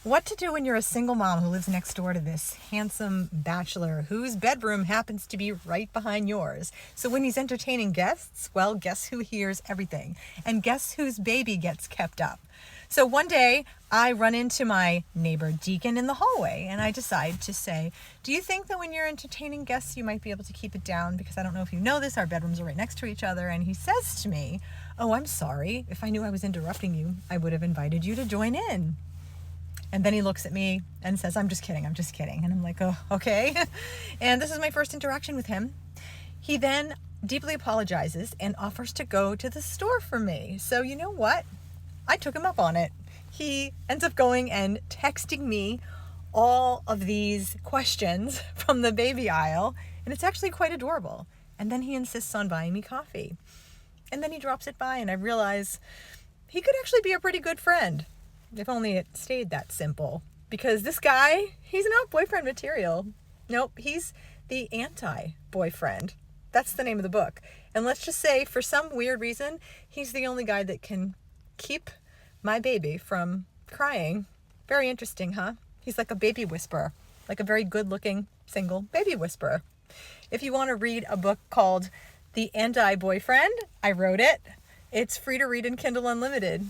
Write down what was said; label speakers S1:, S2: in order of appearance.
S1: What to do when you're a single mom who lives next door to this handsome bachelor whose bedroom happens to be right behind yours. So when he's entertaining guests, well, guess who hears everything? And guess whose baby gets kept up? So one day I run into my neighbor Deacon in the hallway and I decide to say, do you think that when you're entertaining guests you might be able to keep it down? Because I don't know if you know this, our bedrooms are right next to each other. And he says to me, oh, I'm sorry. If I knew I was interrupting you, I would have invited you to join in. And then he looks at me and says, I'm just kidding. And I'm like, oh, okay. And this is my first interaction with him. He then deeply apologizes and offers to go to the store for me. So you know what? I took him up on it. He ends up going and texting me all of these questions from the baby aisle. And it's actually quite adorable. And then he insists on buying me coffee. And then he drops it by and I realize he could actually be a pretty good friend. If only it stayed that simple. Because this guy, he's not boyfriend material. Nope, he's the anti-boyfriend. That's the name of the book. And let's just say, for some weird reason, he's the only guy that can keep my baby from crying. Very interesting, huh? He's like a baby whisperer. Like a very good-looking single baby whisperer. If you want to read a book called The Anti-Boyfriend, I wrote it. It's free to read in Kindle Unlimited.